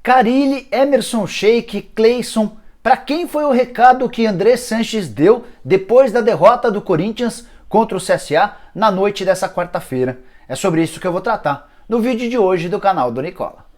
Carille, Emerson Sheik, Cleison, para quem foi o recado que André Sanches deu depois da derrota do Corinthians contra o CSA na noite dessa quarta-feira? É sobre isso que eu vou tratar no vídeo de hoje do canal do Nicola.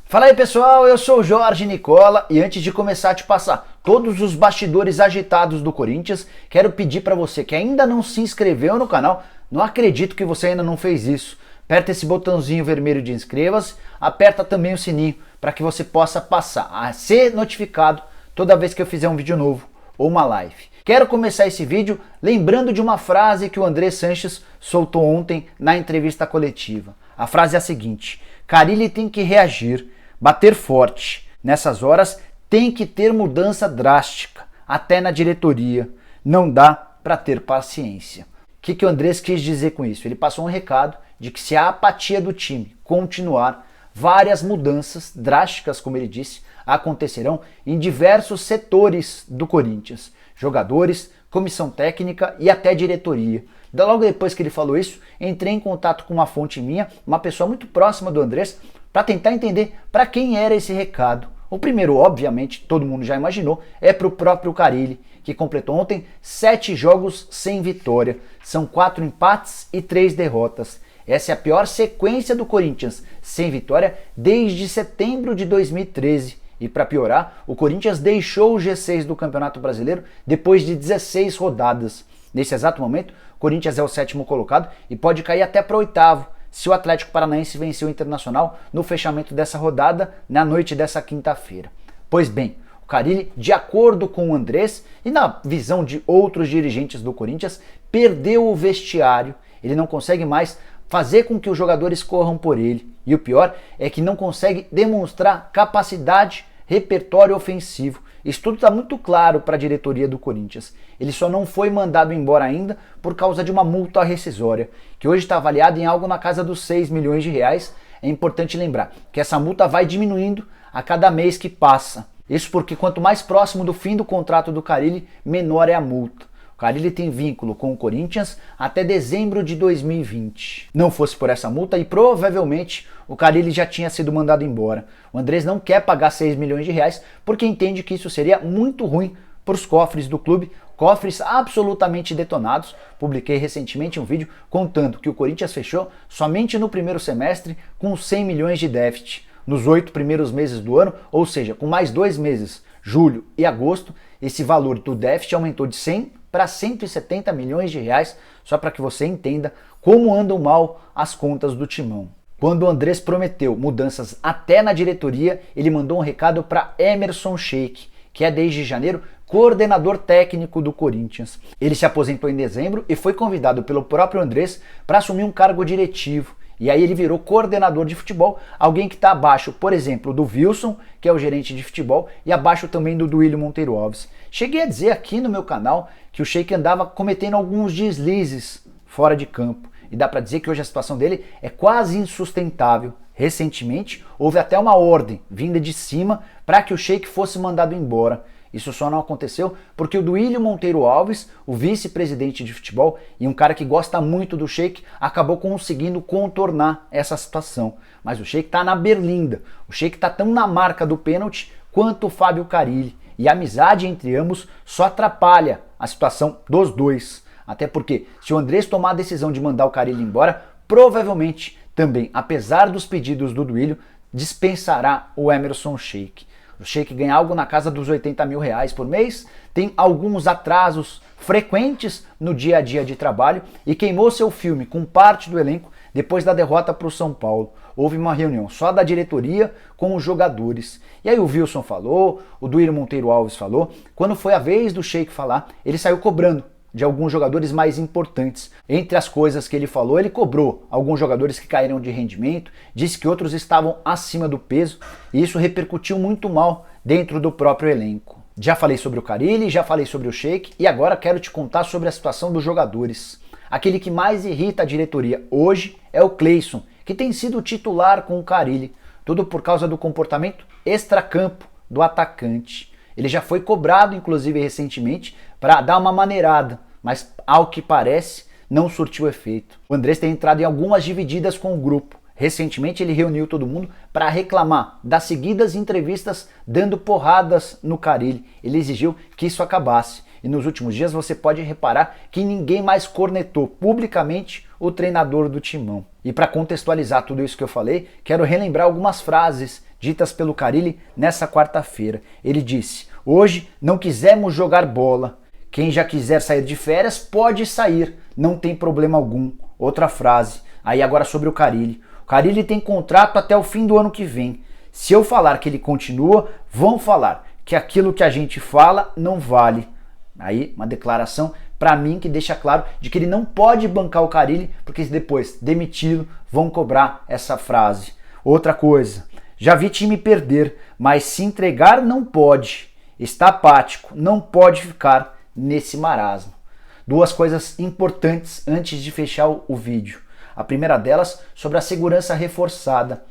Fala aí pessoal, eu sou o Jorge Nicola e antes de começar a te passar todos os bastidores agitados do Corinthians, quero pedir para você que ainda não se inscreveu no canal, não acredito que você ainda não fez isso, aperta esse botãozinho vermelho de inscreva-se, aperta também o sininho para que você possa passar a ser notificado toda vez que eu fizer um vídeo novo ou uma live. Quero começar esse vídeo lembrando de uma frase que o André Sanches soltou ontem na entrevista coletiva. A frase é a seguinte: Carille tem que reagir, bater forte. Nessas horas tem que ter mudança drástica, até na diretoria. Não dá para ter paciência. O que o Andrés quis dizer com isso? Ele passou um recado de que se a apatia do time continuar, várias mudanças drásticas, como ele disse, acontecerão em diversos setores do Corinthians. Jogadores, comissão técnica e até diretoria. Logo depois que ele falou isso, entrei em contato com uma fonte minha, uma pessoa muito próxima do Andrés, para tentar entender para quem era esse recado. O primeiro, obviamente, todo mundo já imaginou, é para o próprio Carille, que completou ontem 7 jogos sem vitória. São 4 empates e 3 derrotas. Essa é a pior sequência do Corinthians sem vitória desde setembro de 2013. E para piorar, o Corinthians deixou o G6 do Campeonato Brasileiro depois de 16 rodadas. Nesse exato momento, o Corinthians é o 7º colocado e pode cair até para o 8º, se o Atlético Paranaense venceu o Internacional no fechamento dessa rodada na noite dessa quinta-feira. Pois bem, o Carille, de acordo com o Andrés e na visão de outros dirigentes do Corinthians, perdeu o vestiário. Ele não consegue mais fazer com que os jogadores corram por ele. E o pior é que não consegue demonstrar capacidade, repertório ofensivo. Isso tudo está muito claro para a diretoria do Corinthians. Ele só não foi mandado embora ainda por causa de uma multa rescisória, que hoje está avaliada em algo na casa dos 6 milhões de reais. É importante lembrar que essa multa vai diminuindo a cada mês que passa. Isso porque quanto mais próximo do fim do contrato do Carille, menor é a multa. O Carille tem vínculo com o Corinthians até dezembro de 2020. Não fosse por essa multa, e provavelmente o Carille já tinha sido mandado embora. O Andrés não quer pagar 6 milhões de reais porque entende que isso seria muito ruim para os cofres do clube, cofres absolutamente detonados. Publiquei recentemente um vídeo contando que o Corinthians fechou somente no primeiro semestre com 100 milhões de déficit. Nos 8 primeiros meses do ano, ou seja, com mais 2 meses, julho e agosto, esse valor do déficit aumentou de 100 para 170 milhões de reais, só para que você entenda como andam mal as contas do Timão. Quando o Andrés prometeu mudanças até na diretoria, ele mandou um recado para Emerson Sheik, que é desde janeiro coordenador técnico do Corinthians. Ele se aposentou em dezembro e foi convidado pelo próprio Andrés para assumir um cargo diretivo. E aí ele virou coordenador de futebol, alguém que está abaixo, por exemplo, do Wilson, que é o gerente de futebol, e abaixo também do Duílio Monteiro Alves. Cheguei a dizer aqui no meu canal que o Sheik andava cometendo alguns deslizes fora de campo. E dá para dizer que hoje a situação dele é quase insustentável. Recentemente, houve até uma ordem vinda de cima para que o Sheik fosse mandado embora. Isso só não aconteceu porque o Duílio Monteiro Alves, o vice-presidente de futebol e um cara que gosta muito do Sheik, acabou conseguindo contornar essa situação. Mas o Sheik está na berlinda, o Sheik está tão na marca do pênalti quanto o Fábio Carille. E a amizade entre ambos só atrapalha a situação dos dois. Até porque se o Andrés tomar a decisão de mandar o Carille embora, provavelmente também, apesar dos pedidos do Duílio, dispensará o Emerson Sheik. O Sheik ganha algo na casa dos 80 mil reais por mês, tem alguns atrasos frequentes no dia a dia de trabalho e queimou seu filme com parte do elenco depois da derrota para o São Paulo. Houve uma reunião só da diretoria com os jogadores. E aí o Wilson falou, o Duílio Monteiro Alves falou. Quando foi a vez do Sheik falar, ele saiu cobrando de alguns jogadores mais importantes. Entre as coisas que ele falou, ele cobrou alguns jogadores que caíram de rendimento, disse que outros estavam acima do peso, e isso repercutiu muito mal dentro do próprio elenco. Já falei sobre o Carille, já falei sobre o Sheik, e agora quero te contar sobre a situação dos jogadores. Aquele que mais irrita a diretoria hoje é o Cleison, que tem sido titular com o Carille, tudo por causa do comportamento extracampo do atacante. Ele já foi cobrado, inclusive, recentemente, para dar uma maneirada, mas, ao que parece, não surtiu efeito. O Andrés tem entrado em algumas divididas com o grupo. Recentemente ele reuniu todo mundo para reclamar das seguidas entrevistas dando porradas no Carille. Ele exigiu que isso acabasse. E nos últimos dias você pode reparar que ninguém mais cornetou publicamente o treinador do Timão. E para contextualizar tudo isso que eu falei, quero relembrar algumas frases ditas pelo Carille nessa quarta-feira. Ele disse: "Hoje não quisemos jogar bola. Quem já quiser sair de férias pode sair, não tem problema algum." Outra frase, aí agora sobre o Carille. O Carille tem contrato até o fim do ano que vem. Se eu falar que ele continua, vão falar que aquilo que a gente fala não vale. Aí uma declaração para mim que deixa claro de que ele não pode bancar o Carille, porque se depois demiti-lo vão cobrar essa frase. Outra coisa, já vi time perder, mas se entregar não pode. Está apático, não pode ficar nesse marasmo. Duas coisas importantes antes de fechar o vídeo. A primeira delas sobre a segurança reforçada.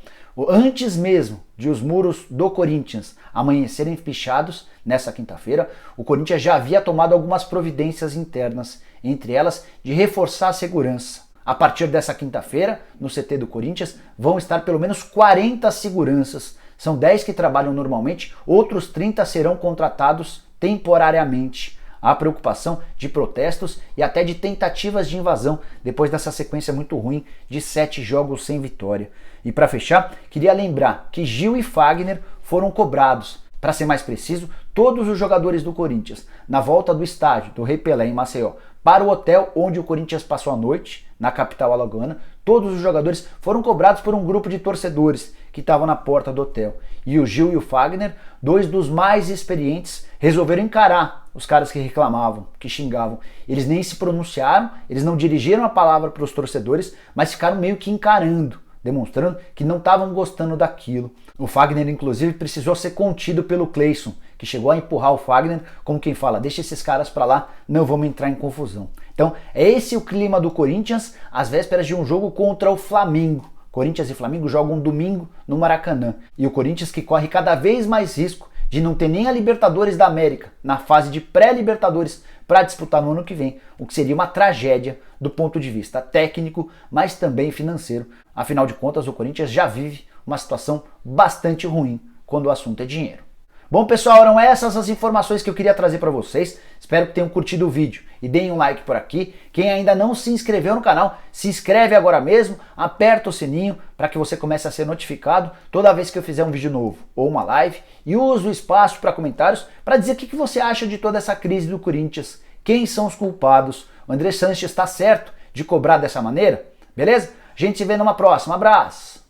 Antes mesmo de os muros do Corinthians amanhecerem pichados, nessa quinta-feira, o Corinthians já havia tomado algumas providências internas, entre elas de reforçar a segurança. A partir dessa quinta-feira, no CT do Corinthians, vão estar pelo menos 40 seguranças. São 10 que trabalham normalmente, outros 30 serão contratados temporariamente. Há preocupação de protestos e até de tentativas de invasão depois dessa sequência muito ruim de 7 jogos sem vitória. E para fechar, queria lembrar que Gil e Fagner foram cobrados. Para ser mais preciso, todos os jogadores do Corinthians, na volta do estádio do Rei Pelé em Maceió para o hotel onde o Corinthians passou a noite, na capital alagoana, todos os jogadores foram cobrados por um grupo de torcedores que estavam na porta do hotel. E o Gil e o Fagner, dois dos mais experientes, resolveram encarar os caras que reclamavam, que xingavam. Eles nem se pronunciaram, eles não dirigiram a palavra para os torcedores, mas ficaram meio que encarando, demonstrando que não estavam gostando daquilo. O Fagner, inclusive, precisou ser contido pelo Cleison, que chegou a empurrar o Fagner como quem fala: deixa esses caras para lá, não vamos entrar em confusão. Então, é esse o clima do Corinthians às vésperas de um jogo contra o Flamengo. Corinthians e Flamengo jogam domingo no Maracanã. E o Corinthians que corre cada vez mais risco de não ter nem a Libertadores da América na fase de pré-Libertadores para disputar no ano que vem, o que seria uma tragédia do ponto de vista técnico, mas também financeiro. Afinal de contas, o Corinthians já vive uma situação bastante ruim quando o assunto é dinheiro. Bom, pessoal, eram essas as informações que eu queria trazer para vocês. Espero que tenham curtido o vídeo e deem um like por aqui. Quem ainda não se inscreveu no canal, se inscreve agora mesmo, aperta o sininho para que você comece a ser notificado toda vez que eu fizer um vídeo novo ou uma live, e usa o espaço para comentários para dizer o que você acha de toda essa crise do Corinthians. Quem são os culpados? O Andrés Sanches está certo de cobrar dessa maneira? Beleza? A gente se vê numa próxima. Abraço!